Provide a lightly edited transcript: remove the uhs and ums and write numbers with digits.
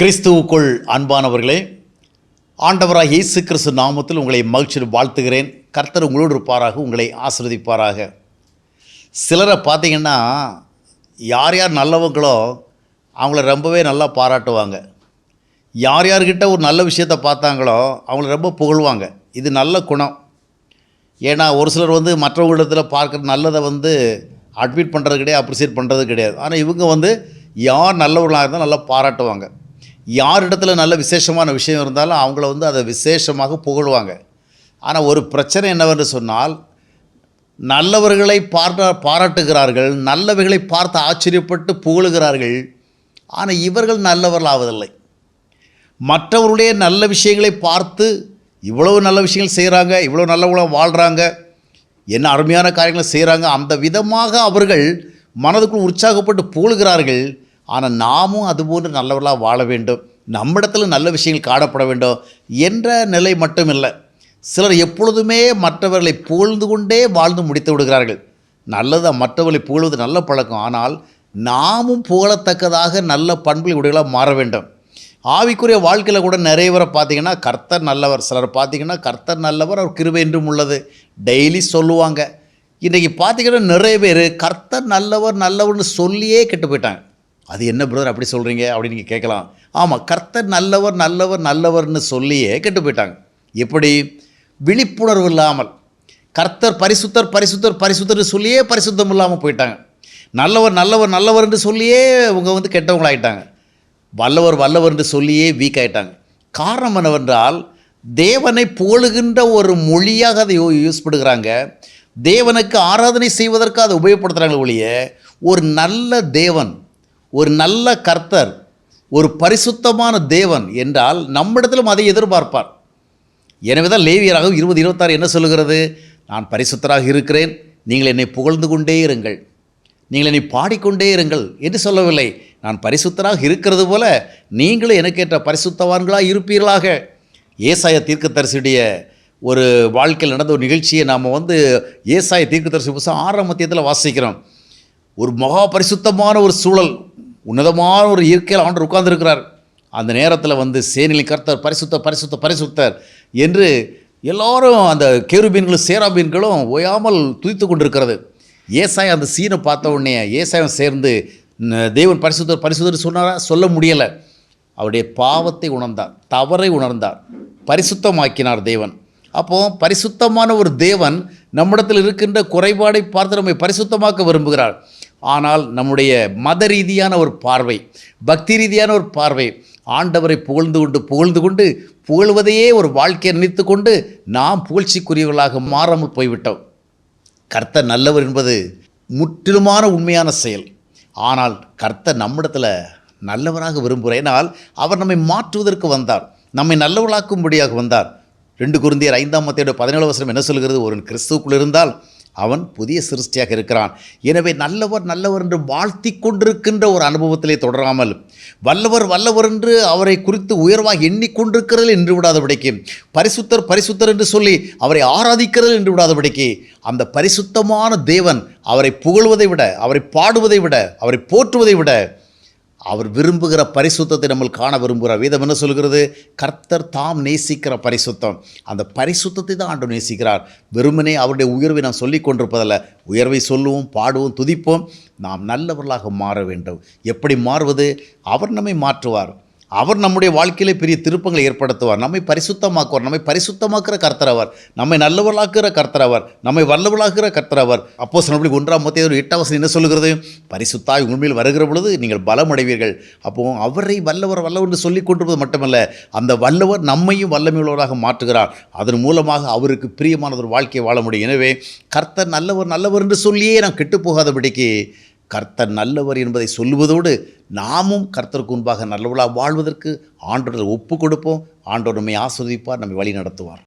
கிறிஸ்துவுக்குள் அன்பானவர்களே, ஆண்டவராக இயேசு கிறிஸ்து நாமத்தில் உங்களை மகிழ்ச்சியோடு வாழ்த்துகிறேன். கர்த்தர் உங்களோடு இருப்பாராக, உங்களை ஆசீர்வதிப்பாராக. சிலரை பார்த்தீங்கன்னா, யார் யார் நல்லவங்களோ அவங்கள ரொம்பவே நல்லா பாராட்டுவாங்க. யார் யார்கிட்ட ஒரு நல்ல விஷயத்தை பார்த்தாங்களோ அவங்கள ரொம்ப புகழ்வாங்க. இது நல்ல குணம். ஏன்னா ஒரு சிலர் மற்றவங்களிடத்தில் பார்க்குற நல்லதை அட்மிட் பண்ணுறது கிடையாது, அப்ரிசியேட் பண்ணுறது கிடையாது. ஆனால் இவங்க யார் நல்லவர்களாக இருந்தால் நல்லா பாராட்டுவாங்க. யார் இடத்துல நல்ல விசேஷமான விஷயம் இருந்தாலும் அவங்கள அதை விசேஷமாக புகழ்வாங்க. ஆனால் ஒரு பிரச்சனை என்னவென்று சொன்னால், நல்லவர்களை பாராட்டுகிறார்கள், நல்லவைகளை பார்த்து ஆச்சரியப்பட்டு புகழுகிறார்கள். ஆனால் இவர்கள் நல்லவர்கள் ஆவதில்லை. மற்றவருடைய நல்ல விஷயங்களை பார்த்து இவ்வளவு நல்ல விஷயங்கள் செய்கிறாங்க, இவ்வளோ நல்லவங்களாக வாழ்கிறாங்க, என்ன அருமையான காரியங்களை செய்கிறாங்க, அந்த விதமாக அவர்கள் மனதுக்குள் உற்சாகப்பட்டு புகழ்கிறார்கள். ஆனால் நாமும் அதுபோன்று நல்லவர்களாக வாழ வேண்டும், நம்மிடத்தில் நல்ல விஷயங்கள் காணப்பட வேண்டும் என்ற நிலை மட்டும் இல்லை. சிலர் எப்பொழுதுமே மற்றவர்களை புகழ்ந்து கொண்டே வாழ்ந்து முடித்து விடுகிறார்கள். நல்லது, மற்றவர்களை புகழ்வது நல்ல பழக்கம். ஆனால் நாமும் புகழத்தக்கதாக நல்ல பண்புகள் உடைகளாக மாற வேண்டும். ஆவிக்குரிய வாழ்க்கையில் கூட நிறைய பேரை பார்த்திங்கன்னா கர்த்தர் நல்லவர், சிலர் பார்த்திங்கன்னா கர்த்தர் நல்லவர், அவர் கிருபை என்றும் உள்ளது, டெய்லி சொல்லுவாங்க. இன்றைக்கி பார்த்திங்கன்னா நிறைய பேர் கர்த்தர் நல்லவர் நல்லவர்னு சொல்லியே கெட்டு போயிட்டாங்க. அது என்ன பிரதர் அப்படி சொல்கிறீங்க அப்படின்னு நீங்கள் கேட்கலாம். ஆமாம், கர்த்தர் நல்லவர் நல்லவர் நல்லவர்னு சொல்லியே கெட்டு போயிட்டாங்க. எப்படி? விழிப்புணர்வு இல்லாமல். கர்த்தர் பரிசுத்தர் பரிசுத்தர் பரிசுத்தர்னு சொல்லியே பரிசுத்தம் இல்லாமல் போயிட்டாங்க. நல்லவர் நல்லவர் நல்லவர்னு சொல்லியே அவங்க கெட்டவங்களாயிட்டாங்க. வல்லவர் வல்லவர்னு சொல்லியே வீக் ஆகிட்டாங்க. காரணம் என்னவென்றால், தேவனை புகழுகின்ற ஒரு மொழியாக அதை யூஸ் பண்ணுறாங்க. தேவனுக்கு ஆராதனை செய்வதற்கு அதை உபயோகப்படுத்துகிறாங்க ஒழிய, ஒரு நல்ல தேவன், ஒரு நல்ல கர்த்தர், ஒரு பரிசுத்தமான தேவன் என்றால் நம்மிடத்திலும் அதை எதிர்பார்ப்பார். எனவே தான் லேவியராக 20:26 என்ன சொல்லுகிறது? நான் பரிசுத்தராக இருக்கிறேன், நீங்கள் என்னை புகழ்ந்து கொண்டே இருங்கள், நீங்கள் என்னை பாடிக்கொண்டே இருங்கள் என்று சொல்லவில்லை. நான் பரிசுத்தராக இருக்கிறது போல நீங்களும் எனக்கேற்ற பரிசுத்தவான்களாக இருப்பீர்களாக. ஏசாயா தீர்க்கதரிசியுடைய ஒரு வாழ்க்கையில் நடந்த ஒரு நிகழ்ச்சியை நாம் ஏசாயா தீர்க்கதரிசி புத்தகம் 6ஆம் அத்தியாயத்தில் வாசிக்கிறோம். ஒரு மகா பரிசுத்தமான ஒரு சூழல், உன்னதமான ஒரு இயற்கையில் ஆண்டவர் உட்கார்ந்துருக்கிறார். அந்த நேரத்தில் சேனைகளின் கர்த்தர் பரிசுத்த பரிசுத்த பரிசுத்தர் என்று எல்லோரும், அந்த கேருபீன்களும் சேராபீன்களும் ஓயாமல் துதித்து கொண்டிருக்கிறது. ஏசாயா அந்த சீனை பார்த்த உடனே ஏசாயம் சேர்ந்து தேவன் பரிசுத்தர் பரிசுத்தர் சொன்னாரா? சொல்ல முடியலை. அவருடைய பாவத்தை உணர்ந்தார், தவறை உணர்ந்தார், பரிசுத்தமாக்கினார் தேவன். அப்போது பரிசுத்தமான ஒரு தேவன் நம்மிடத்தில் இருக்கின்ற குறைபாடை பார்த்து நம்மை பரிசுத்தமாக்க விரும்புகிறார். ஆனால் நம்முடைய மத ரீதியான ஒரு பார்வை, பக்தி ரீதியான ஒரு பார்வை, ஆண்டவரை புகழ்ந்து கொண்டு புகழ்வதையே ஒரு வாழ்க்கையை நினைத்து கொண்டு நாம் புகழ்ச்சிக்குரியவர்களாக மாறாமல் போய்விட்டோம். கர்த்தர் நல்லவர் என்பது முற்றிலுமான உண்மையான செயல். ஆனால் கர்த்தர் நம்மிடத்தில் நல்லவராக விரும்புகிறார். ஏனால் அவர் நம்மை மாற்றுவதற்கு வந்தார், நம்மை நல்லவர்களாக்கும்படியாக வந்தார். 2 கொரிந்தியர் 5ஆம் அத்தியாயம் 17 என்ன சொல்கிறது? ஒரு கிறிஸ்துவுக்குள் இருந்தால் அவன் புதிய சிருஷ்டியாக இருக்கிறான். எனவே நல்லவர் நல்லவர் என்று வாழ்த்தி கொண்டிருக்கின்ற ஒரு அனுபவத்திலே தொடராமல், வல்லவர் வல்லவர் என்று அவரை குறித்து உயர்வாக எண்ணிக்கொண்டிருக்கிறது என்று விடாதபடிக்கு, பரிசுத்தர் பரிசுத்தர் என்று சொல்லி அவரை ஆராதிக்கிறது என்று விடாதபடிக்கு, அந்த பரிசுத்தமான தேவன் அவரை புகழ்வதை விட, அவரை பாடுவதை விட, அவரை போற்றுவதை விட அவர் விரும்புகிற பரிசுத்தத்தை நம்ம காண விரும்புகிறார். வேதம் என்ன சொல்கிறது? கர்த்தர் தாம் நேசிக்கிற பரிசுத்தம், அந்த பரிசுத்தத்தை தான் ஆண்டவர் நேசிக்கிறார். வெறுமனே அவருடைய உயர்வை நாம் சொல்லி கொண்டிருப்பதில்ல. உயர்வை சொல்லுவோம், பாடுவோம், துதிப்போம். நாம் நல்லவர்களாக மாற வேண்டும். எப்படி மாறுவது? அவர் நம்மை மாற்றுவார். அவர் நம்முடைய வாழ்க்கையிலே பெரிய திருப்பங்களை ஏற்படுத்துவார். நம்மை பரிசுத்தமாக்குவார். நம்மை பரிசுத்தமாக்குற கர்த்தரவர், நம்மை நல்லவர்களாக்குகிற கர்த்தரவர், நம்மை வல்லவர்களாக்குகிற கர்த்தரவர். அப்போஸ்தலர் 1ஆம் அத்தியாயம் 8 என்ன சொல்லுகிறது? பரிசுத்தாய் உண்மையில் வருகிற பொழுது நீங்கள் பலம் அடைவீர்கள். அப்போது அவரை வல்லவர் வல்லவர் என்று சொல்லிக் கொண்டிருப்பது மட்டுமல்ல, அந்த வல்லவர் நம்மையும் வல்லமையுள்ளவராக மாற்றுகிறார். அதன் மூலமாக அவருக்கு பிரியமான ஒரு வாழ்க்கையை வாழ முடியும். எனவே கர்த்தர் நல்லவர் நல்லவர் என்று சொல்லியே நாம் கெட்டு போகாதபடிக்கு, கர்த்தர் நல்லவர் என்பதை சொல்லுவதோடு நாமும் கர்த்தருக்கு முன்பாக நல்லவர்களாக வாழ்வதற்கு ஆண்டவரை ஒப்பு கொடுப்போம். ஆண்டவர் நம்மை ஆசீர்வதிப்பார், நம்மை வழி நடத்துவார்.